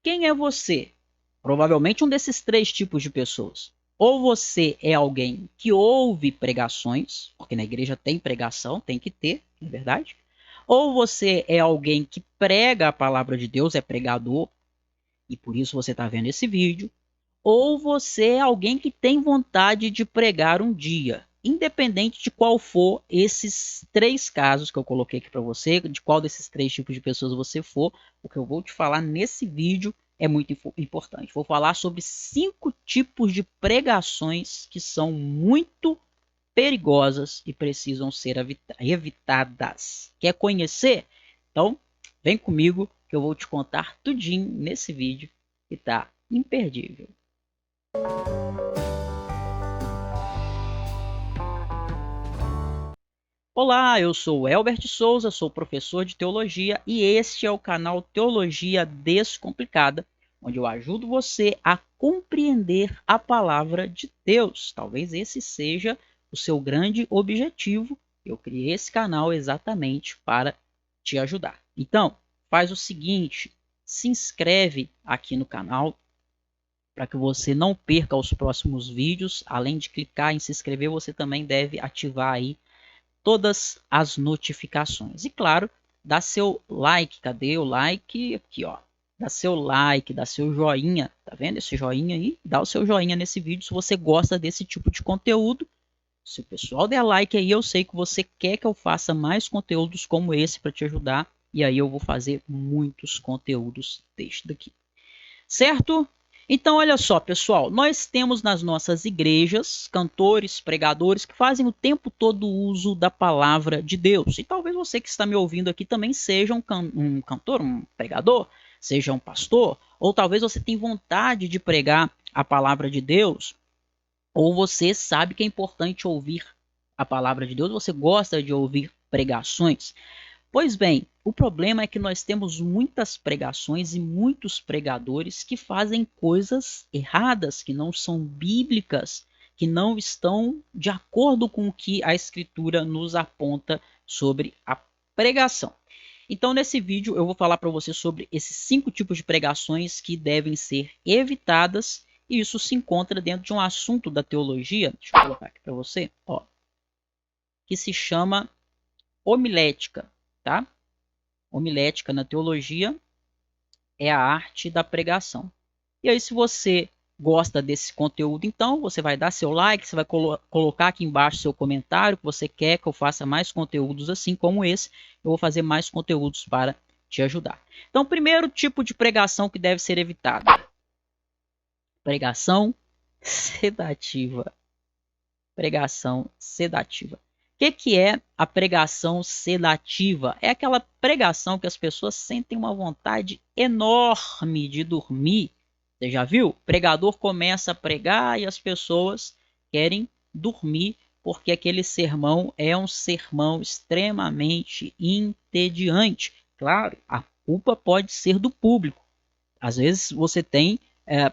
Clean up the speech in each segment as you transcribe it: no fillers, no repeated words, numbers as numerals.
Quem é você? Provavelmente um desses três tipos de pessoas. Ou você é alguém que ouve pregações, porque na igreja tem pregação, tem que ter, não é verdade? Ou você é alguém que prega a palavra de Deus, é pregador, e por isso você está vendo esse vídeo. Ou você é alguém que tem vontade de pregar um dia. Independente de qual for esses três casos que eu coloquei aqui para você, de qual desses três tipos de pessoas você for, o que eu vou te falar nesse vídeo é muito importante. Vou falar sobre 5 tipos de pregações que são muito perigosas e precisam ser evitadas. Quer conhecer? Então, vem comigo que eu vou te contar tudinho nesse vídeo que está imperdível. Olá, eu sou o Elbert Souza, sou professor de teologia e este é o canal Teologia Descomplicada, onde eu ajudo você a compreender a palavra de Deus. Talvez esse seja o seu grande objetivo. Eu criei esse canal exatamente para te ajudar. Então, faz o seguinte, se inscreve aqui no canal para que você não perca os próximos vídeos. Além de clicar em se inscrever, você também deve ativar aí todas as notificações. E claro, dá seu like. Cadê o like? Aqui, ó. Dá seu like, dá seu joinha. Tá vendo esse joinha aí? Dá o seu joinha nesse vídeo se você gosta desse tipo de conteúdo. Se o pessoal der like aí, eu sei que você quer que eu faça mais conteúdos como esse para te ajudar. E aí eu vou fazer muitos conteúdos deste daqui. Certo? Então, olha só, pessoal, nós temos nas nossas igrejas cantores, pregadores que fazem o tempo todo uso da palavra de Deus. E talvez você que está me ouvindo aqui também seja um cantor, um pregador, seja um pastor, ou talvez você tenha vontade de pregar a palavra de Deus, ou você sabe que é importante ouvir a palavra de Deus, você gosta de ouvir pregações. Pois bem, o problema é que nós temos muitas pregações e muitos pregadores que fazem coisas erradas, que não são bíblicas, que não estão de acordo com o que a Escritura nos aponta sobre a pregação. Então, nesse vídeo, eu vou falar para você sobre esses 5 tipos de pregações que devem ser evitadas, e isso se encontra dentro de um assunto da teologia, deixa eu colocar aqui para você, ó, que se chama homilética, tá? Homilética na teologia é a arte da pregação. E aí, se você gosta desse conteúdo, então você vai dar seu like, você vai colocar aqui embaixo seu comentário que você quer que eu faça mais conteúdos assim como esse. Eu vou fazer mais conteúdos para te ajudar. Então, primeiro tipo de pregação que deve ser evitada: pregação sedativa. Pregação sedativa. O que é a pregação sedativa? É aquela pregação que as pessoas sentem uma vontade enorme de dormir. Você já viu? O pregador começa a pregar e as pessoas querem dormir porque aquele sermão é um sermão extremamente entediante. Claro, a culpa pode ser do público. Às vezes você tem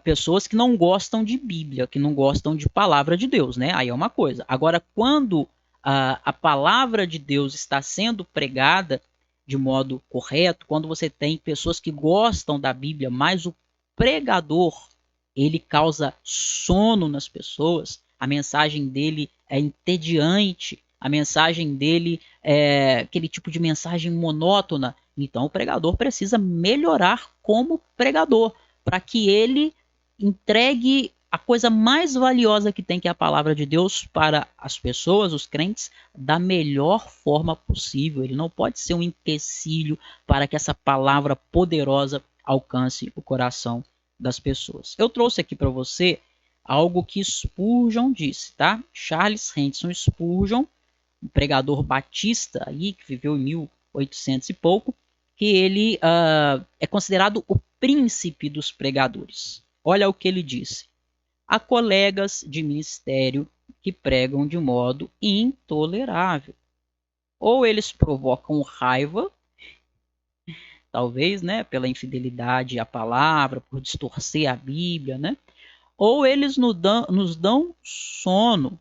pessoas que não gostam de Bíblia, que não gostam de palavra de Deus, né? Aí é uma coisa. Agora, quando a palavra de Deus está sendo pregada de modo correto, quando você tem pessoas que gostam da Bíblia, mas o pregador, ele causa sono nas pessoas, a mensagem dele é entediante, a mensagem dele é aquele tipo de mensagem monótona, então o pregador precisa melhorar como pregador, para que ele entregue a coisa mais valiosa que tem, que é a palavra de Deus, para as pessoas, os crentes, da melhor forma possível. Ele não pode ser um empecilho para que essa palavra poderosa alcance o coração das pessoas. Eu trouxe aqui para você algo que Spurgeon disse, tá? Charles Hanson Spurgeon, um pregador batista aí, que viveu em 1800 e pouco, que ele é considerado o príncipe dos pregadores. Olha o que ele disse: há colegas de ministério que pregam de modo intolerável. Ou eles provocam raiva, talvez, né, pela infidelidade à palavra, por distorcer a Bíblia, né? Ou eles nos dão sono,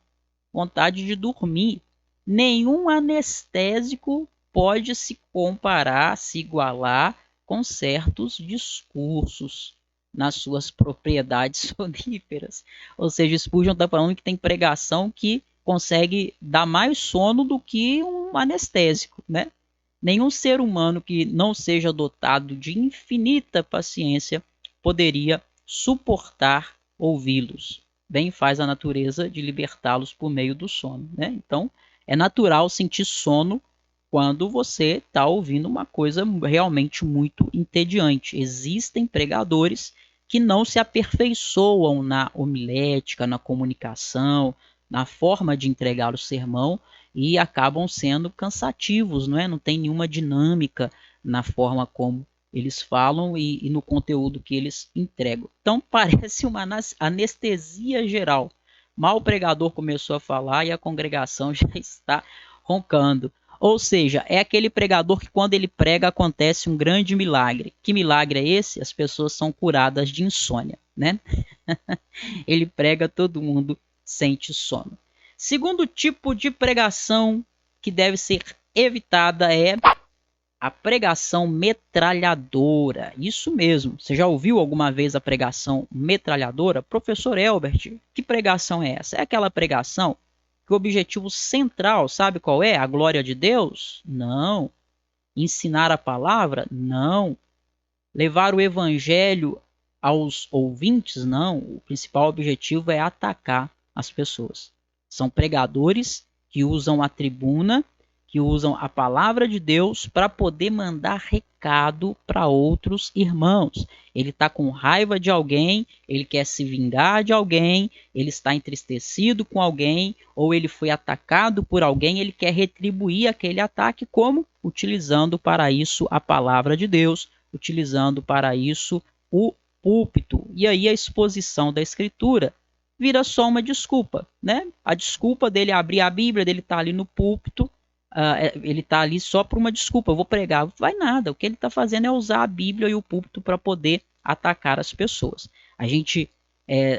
vontade de dormir. Nenhum anestésico pode se comparar, se igualar com certos discursos. nas suas propriedades soníferas. Ou seja, Spurgeon está falando que tem pregação que consegue dar mais sono do que um anestésico, né? Nenhum ser humano que não seja dotado de infinita paciência poderia suportar ouvi-los. Bem faz a natureza de libertá-los por meio do sono, né? Então, é natural sentir sono quando você está ouvindo uma coisa realmente muito entediante. Existem pregadores que não se aperfeiçoam na homilética, na comunicação, na forma de entregar o sermão e acabam sendo cansativos, não é? Não tem nenhuma dinâmica na forma como eles falam e no conteúdo que eles entregam. Então parece uma anestesia geral. Mal o pregador começou a falar e a congregação já está roncando. Ou seja, é aquele pregador que quando ele prega acontece um grande milagre. Que milagre é esse? As pessoas são curadas de insônia, né? Ele prega, todo mundo sente sono. Segundo tipo de pregação que deve ser evitada é a pregação metralhadora. Isso mesmo. Você já ouviu alguma vez a pregação metralhadora? Professor Elbert, que pregação é essa? É aquela pregação que o objetivo central, sabe qual é? A glória de Deus? Não. Ensinar a palavra? Não. Levar o evangelho aos ouvintes? Não. O principal objetivo é atacar as pessoas. São pregadores que usam a tribuna, que usam a palavra de Deus para poder mandar recado para outros irmãos. Ele está com raiva de alguém, ele quer se vingar de alguém, ele está entristecido com alguém, ou ele foi atacado por alguém, ele quer retribuir aquele ataque, como? Utilizando para isso a palavra de Deus, utilizando para isso o púlpito. E aí a exposição da Escritura vira só uma desculpa, né? A desculpa dele abrir a Bíblia, dele estar ali no púlpito, ele está ali só por uma desculpa, eu vou pregar. Não vai nada, o que ele está fazendo é usar a Bíblia e o púlpito para poder atacar as pessoas. A gente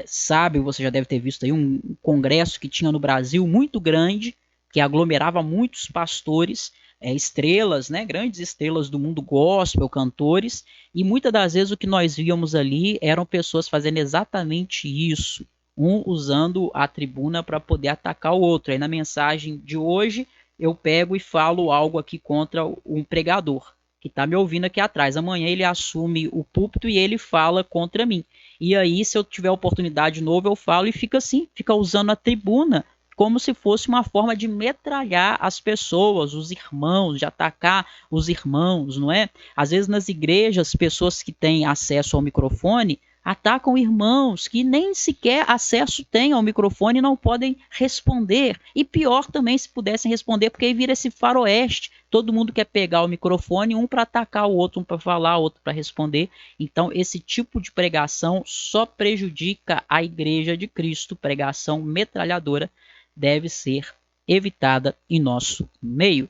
sabe, você já deve ter visto aí um congresso que tinha no Brasil muito grande, que aglomerava muitos pastores, estrelas, né, grandes estrelas do mundo gospel, cantores, e muitas das vezes o que nós víamos ali eram pessoas fazendo exatamente isso, um usando a tribuna para poder atacar o outro. Aí na mensagem de hoje eu pego e falo algo aqui contra um pregador que está me ouvindo aqui atrás. Amanhã ele assume o púlpito e ele fala contra mim. E aí, se eu tiver oportunidade de novo, eu falo e fica assim, fica usando a tribuna como se fosse uma forma de metralhar as pessoas, os irmãos, de atacar os irmãos, não é? Às vezes nas igrejas, pessoas que têm acesso ao microfone atacam irmãos que nem sequer acesso têm ao microfone e não podem responder. E pior também se pudessem responder, porque aí vira esse faroeste. Todo mundo quer pegar o microfone, um para atacar o outro, um para falar, outro para responder. Então, esse tipo de pregação só prejudica a Igreja de Cristo. Pregação metralhadora deve ser evitada em nosso meio.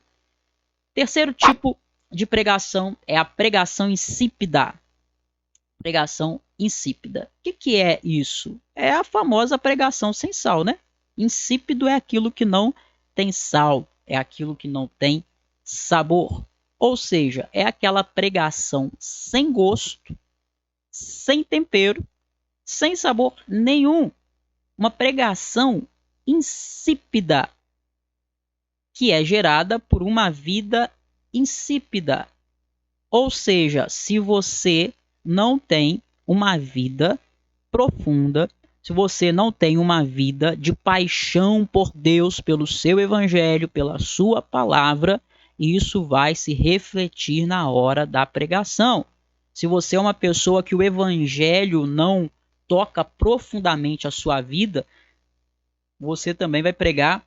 Terceiro tipo de pregação é a pregação insípida. Pregação insípida. O que é isso? É a famosa pregação sem sal, né? Insípido é aquilo que não tem sal, é aquilo que não tem sabor. Ou seja, é aquela pregação sem gosto, sem tempero, sem sabor nenhum. Uma pregação insípida, que é gerada por uma vida insípida. Ou seja, se você não tem uma vida profunda, se você não tem uma vida de paixão por Deus, pelo seu evangelho, pela sua palavra, isso vai se refletir na hora da pregação. Se você é uma pessoa que o evangelho não toca profundamente a sua vida, você também vai pregar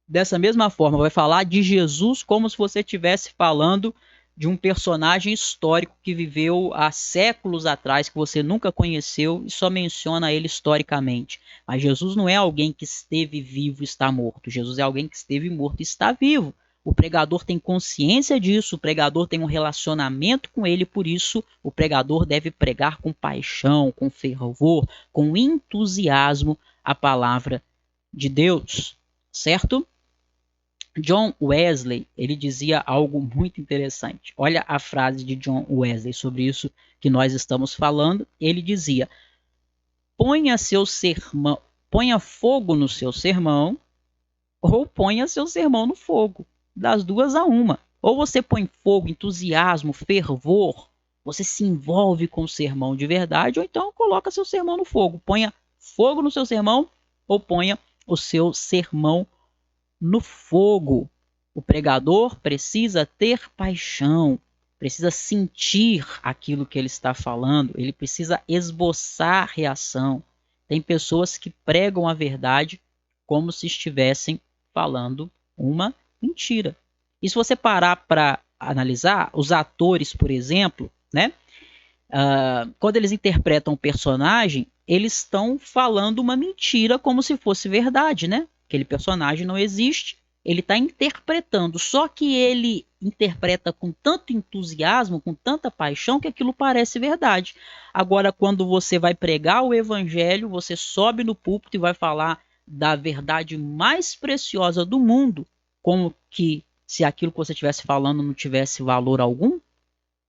dessa mesma forma, vai falar de Jesus como se você estivesse falando de um personagem histórico que viveu há séculos atrás, que você nunca conheceu e só menciona ele historicamente. Mas Jesus não é alguém que esteve vivo e está morto. Jesus é alguém que esteve morto e está vivo. O pregador tem consciência disso, o pregador tem um relacionamento com ele, por isso o pregador deve pregar com paixão, com fervor, com entusiasmo a palavra de Deus, certo? John Wesley, ele dizia algo muito interessante. Olha a frase de John Wesley sobre isso que nós estamos falando. Ele dizia: ponha fogo no seu sermão, ou ponha seu sermão no fogo. Das duas a uma. Ou você põe fogo, entusiasmo, fervor, você se envolve com o sermão de verdade, ou então coloca seu sermão no fogo. Ponha fogo no seu sermão, ou ponha o seu sermão no fogo. O pregador precisa ter paixão, precisa sentir aquilo que ele está falando, ele precisa esboçar reação. Tem pessoas que pregam a verdade como se estivessem falando uma mentira. E se você parar para analisar, os atores, por exemplo, né? Quando eles interpretam um personagem, eles estão falando uma mentira como se fosse verdade, né? Aquele personagem não existe, ele está interpretando, só que ele interpreta com tanto entusiasmo, com tanta paixão, que aquilo parece verdade. Agora, quando você vai pregar o evangelho, você sobe no púlpito e vai falar da verdade mais preciosa do mundo, como que se aquilo que você estivesse falando não tivesse valor algum,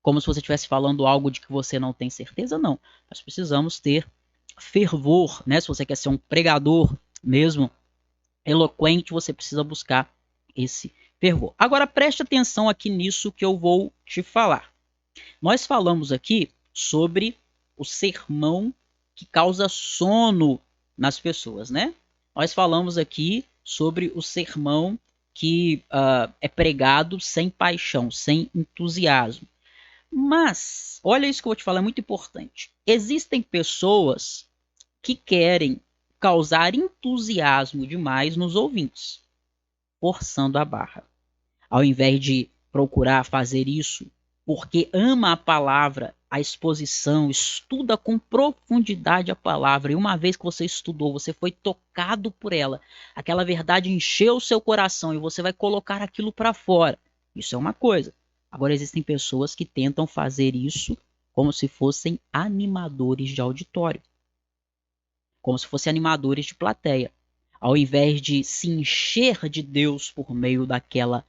como se você estivesse falando algo de que você não tem certeza, não. Nós precisamos ter fervor, né? Se você quer ser um pregador mesmo eloquente, você precisa buscar esse fervor. Agora preste atenção aqui nisso que eu vou te falar. Nós falamos aqui sobre o sermão que causa sono nas pessoas, né? Nós falamos aqui sobre o sermão que é pregado sem paixão, sem entusiasmo. Mas, olha isso que eu vou te falar, é muito importante. Existem pessoas que querem causar entusiasmo demais nos ouvintes, forçando a barra. Ao invés de procurar fazer isso porque ama a palavra, a exposição, estuda com profundidade a palavra, e uma vez que você estudou, você foi tocado por ela, aquela verdade encheu o seu coração e você vai colocar aquilo para fora. Isso é uma coisa. Agora existem pessoas que tentam fazer isso como se fossem animadores de auditório, como se fossem animadores de plateia. Ao invés de se encher de Deus por meio daquela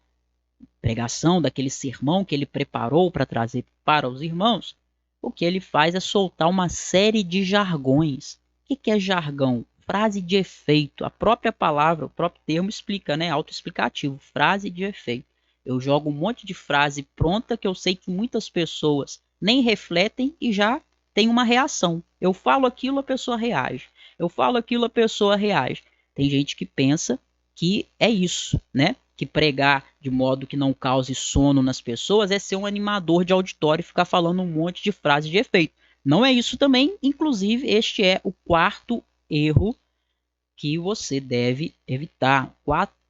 pregação, daquele sermão que ele preparou para trazer para os irmãos, o que ele faz é soltar uma série de jargões. O que é jargão? Frase de efeito. A própria palavra, o próprio termo explica, né? Autoexplicativo. Frase de efeito. Eu jogo um monte de frase pronta que eu sei que muitas pessoas nem refletem e já tem uma reação. Eu falo aquilo, a pessoa reage. Eu falo aquilo, a pessoa reage. Tem gente que pensa que é isso, né? Que pregar de modo que não cause sono nas pessoas é ser um animador de auditório e ficar falando um monte de frases de efeito. Não é isso também, inclusive este é o quarto erro que você deve evitar.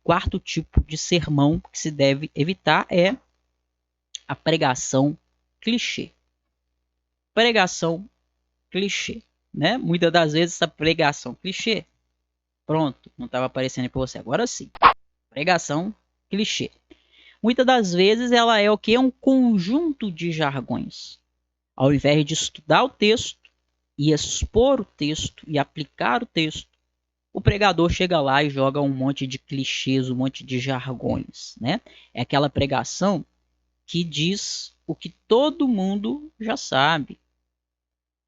Quarto tipo de sermão que se deve evitar é a pregação clichê. Pregação clichê, né? Muitas das vezes essa pregação clichê, pronto, não estava aparecendo para você, agora sim. Pregação clichê. Muitas das vezes ela é o que? Um conjunto de jargões. Ao invés de estudar o texto e expor o texto e aplicar o texto, o pregador chega lá e joga um monte de clichês, um monte de jargões, né? É aquela pregação que diz o que todo mundo já sabe,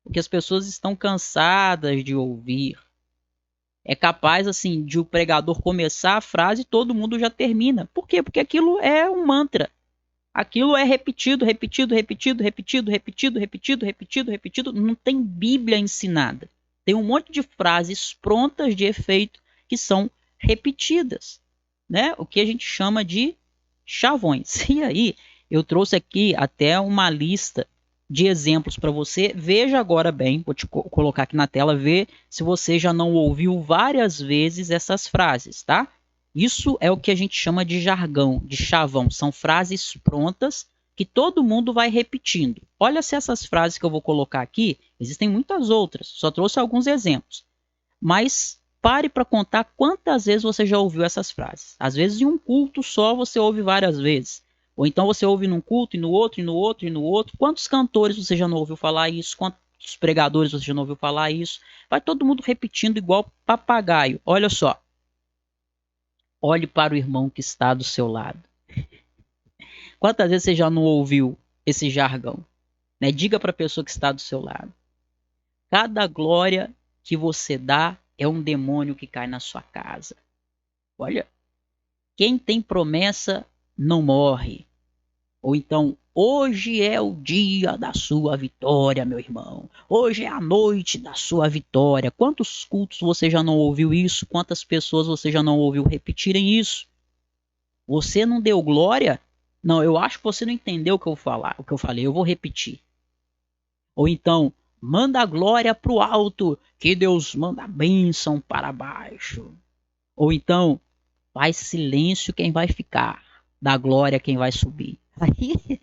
o que as pessoas estão cansadas de ouvir. É capaz, assim, de o pregador começar a frase e todo mundo já termina. Por quê? Porque aquilo é um mantra. Aquilo é repetido, repetido, repetido, repetido, repetido, repetido, repetido, repetido. Não tem Bíblia ensinada. Tem um monte de frases prontas de efeito que são repetidas, né? O que a gente chama de chavões. E aí, eu trouxe aqui até uma lista de exemplos para você. Veja agora bem, vou te colocar aqui na tela, ver se você já não ouviu várias vezes essas frases, tá? Isso é o que a gente chama de jargão, de chavão. São frases prontas que todo mundo vai repetindo. Olha se essas frases que eu vou colocar aqui, existem muitas outras, só trouxe alguns exemplos. Mas pare para contar quantas vezes você já ouviu essas frases. Às vezes em um culto só você ouve várias vezes. Ou então você ouve num culto, e no outro, e no outro, e no outro. Quantos cantores você já não ouviu falar isso? Quantos pregadores você já não ouviu falar isso? Vai todo mundo repetindo igual papagaio. Olha só. olhe para o irmão que está do seu lado. Quantas vezes você já não ouviu esse jargão? Né? Diga para a pessoa que está do seu lado. Cada glória que você dá é um demônio que cai na sua casa. Olha, quem tem promessa não morre. Ou então, hoje é o dia da sua vitória, meu irmão. Hoje é a noite da sua vitória. Quantos cultos você já não ouviu isso? Quantas pessoas você já não ouviu repetirem isso? Você não deu glória? Não, eu acho que você não entendeu o que eu falar, o que eu falei. Eu vou repetir. Ou então, manda a glória para o alto, que Deus manda a bênção para baixo. Ou então, faz silêncio quem vai ficar, dá glória quem vai subir. Aí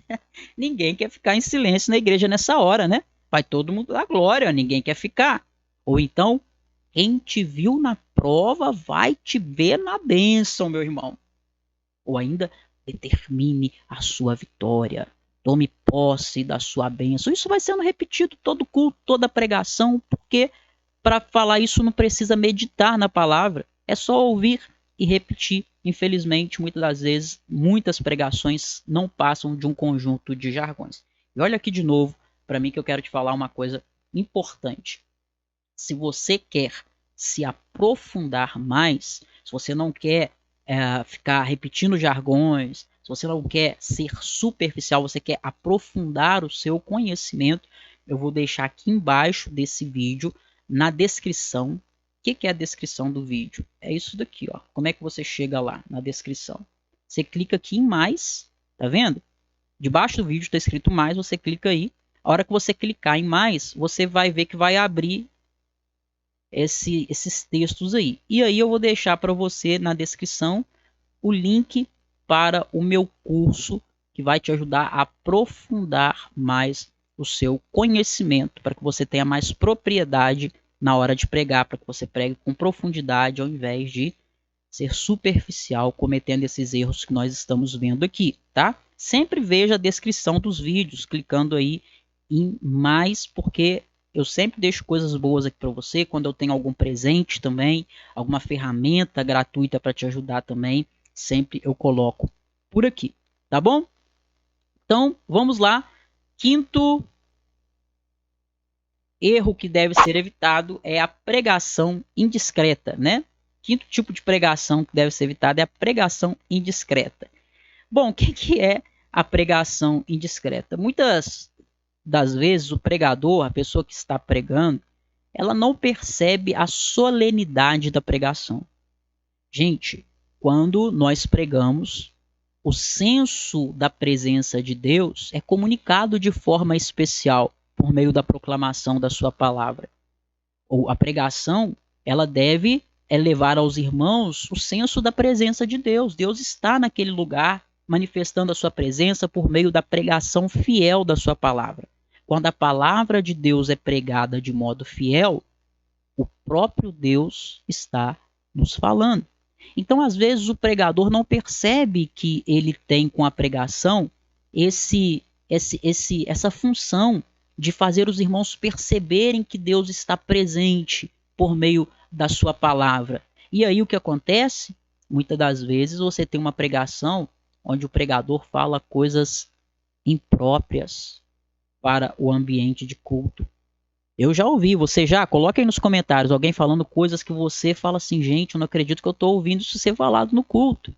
ninguém quer ficar em silêncio na igreja nessa hora, né? Vai todo mundo dar glória, ninguém quer ficar. Ou então, quem te viu na prova vai te ver na bênção, meu irmão. Ou ainda, determine a sua vitória. Tome posse da sua bênção. Isso vai sendo repetido todo culto, toda pregação, porque para falar isso não precisa meditar na palavra. É só ouvir e repetir. Infelizmente, muitas das vezes, muitas pregações não passam de um conjunto de jargões. E olha aqui de novo, para mim que eu quero te falar uma coisa importante. Se você quer se aprofundar mais, se você não quer ficar repetindo jargões, se você não quer ser superficial, você quer aprofundar o seu conhecimento, eu vou deixar aqui embaixo desse vídeo, na descrição. O que é a descrição do vídeo? É isso daqui, ó. Como é que você chega lá na descrição? Você clica aqui em mais, tá vendo? Debaixo do vídeo está escrito mais, você clica aí. A hora que você clicar em mais, você vai ver que vai abrir esses textos aí. E aí eu vou deixar para você na descrição o link para o meu curso que vai te ajudar a aprofundar mais o seu conhecimento, para que você tenha mais propriedade na hora de pregar, para que você pregue com profundidade ao invés de ser superficial, cometendo esses erros que nós estamos vendo aqui, tá? Sempre veja a descrição dos vídeos, clicando aí em mais, porque eu sempre deixo coisas boas aqui para você, quando eu tenho algum presente também, alguma ferramenta gratuita para te ajudar também, sempre eu coloco por aqui, tá bom? Então, vamos lá. Quinto erro que deve ser evitado é a pregação indiscreta, né? Quinto tipo de pregação que deve ser evitada é a pregação indiscreta. Bom, o que é a pregação indiscreta? Muitas das vezes o pregador, a pessoa que está pregando, ela não percebe a solenidade da pregação. Gente, quando nós pregamos, o senso da presença de Deus é comunicado de forma especial por meio da proclamação da sua palavra. Ou a pregação, ela deve levar aos irmãos o senso da presença de Deus. Deus está naquele lugar, manifestando a sua presença por meio da pregação fiel da sua palavra. Quando a palavra de Deus é pregada de modo fiel, o próprio Deus está nos falando. Então, às vezes, o pregador não percebe que ele tem com a pregação essa função de fazer os irmãos perceberem que Deus está presente por meio da sua palavra. E aí o que acontece? Muitas das vezes você tem uma pregação onde o pregador fala coisas impróprias para o ambiente de culto. Eu já ouvi, você já? Coloque aí nos comentários alguém falando coisas que você fala assim, gente, eu não acredito que eu estou ouvindo isso ser falado no culto.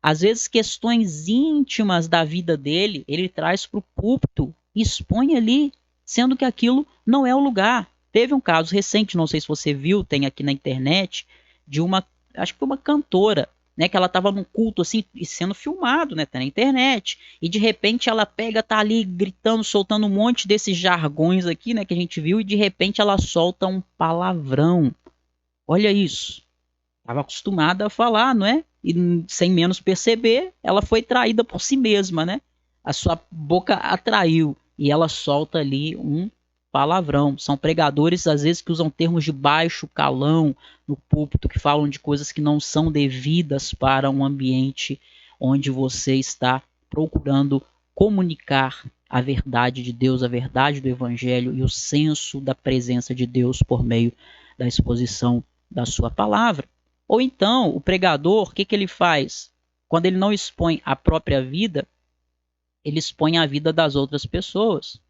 Às vezes questões íntimas da vida dele, ele traz para o púlpito e expõe ali, sendo que aquilo não é o lugar. Teve um caso recente, não sei se você viu, tem aqui na internet, de uma, acho que foi uma cantora, né, que ela estava num culto assim, e sendo filmado, né, tá na internet, e de repente ela pega, tá ali gritando, soltando um monte desses jargões aqui, né, que a gente viu, e de repente ela solta um palavrão. Olha isso. Estava acostumada a falar, não é? E sem menos perceber, ela foi traída por si mesma, né? A sua boca atraiu e ela solta ali um palavrão. São pregadores, às vezes, que usam termos de baixo calão no púlpito, que falam de coisas que não são devidas para um ambiente onde você está procurando comunicar a verdade de Deus, a verdade do Evangelho e o senso da presença de Deus por meio da exposição da sua palavra. Ou então, o pregador, o que ele faz? Quando ele não expõe a própria vida, ele expõe a vida das outras pessoas.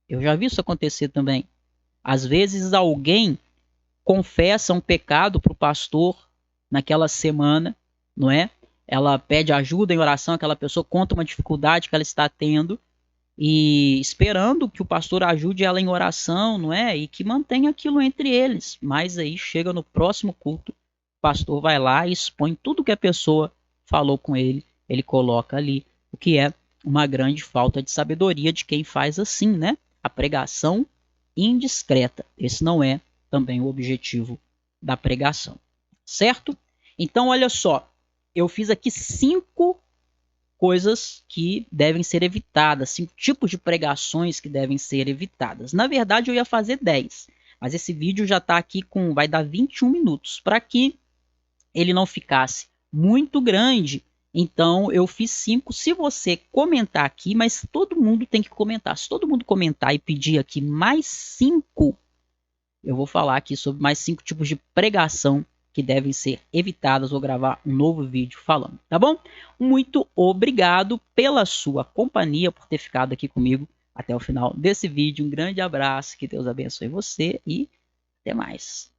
Eu já vi isso acontecer também. Às vezes alguém confessa um pecado para o pastor naquela semana, não é? Ela pede ajuda em oração, aquela pessoa conta uma dificuldade que ela está tendo e esperando que o pastor ajude ela em oração, não é? E que mantenha aquilo entre eles. Mas aí chega no próximo culto, o pastor vai lá e expõe tudo que a pessoa falou com ele, ele coloca ali, o que é uma grande falta de sabedoria de quem faz assim, né? A pregação indiscreta. Esse não é também o objetivo da pregação, certo? Então, olha só, eu fiz aqui 5 coisas que devem ser evitadas, 5 tipos de pregações que devem ser evitadas. Na verdade, eu ia fazer 10, mas esse vídeo já está aqui vai dar 21 minutos, para que ele não ficasse muito grande. Então eu fiz 5. Se você comentar aqui, mas todo mundo tem que comentar. Se todo mundo comentar e pedir aqui mais 5, eu vou falar aqui sobre mais 5 tipos de pregação que devem ser evitadas. Vou gravar um novo vídeo falando, tá bom? Muito obrigado pela sua companhia, por ter ficado aqui comigo até o final desse vídeo. Um grande abraço, que Deus abençoe você e até mais.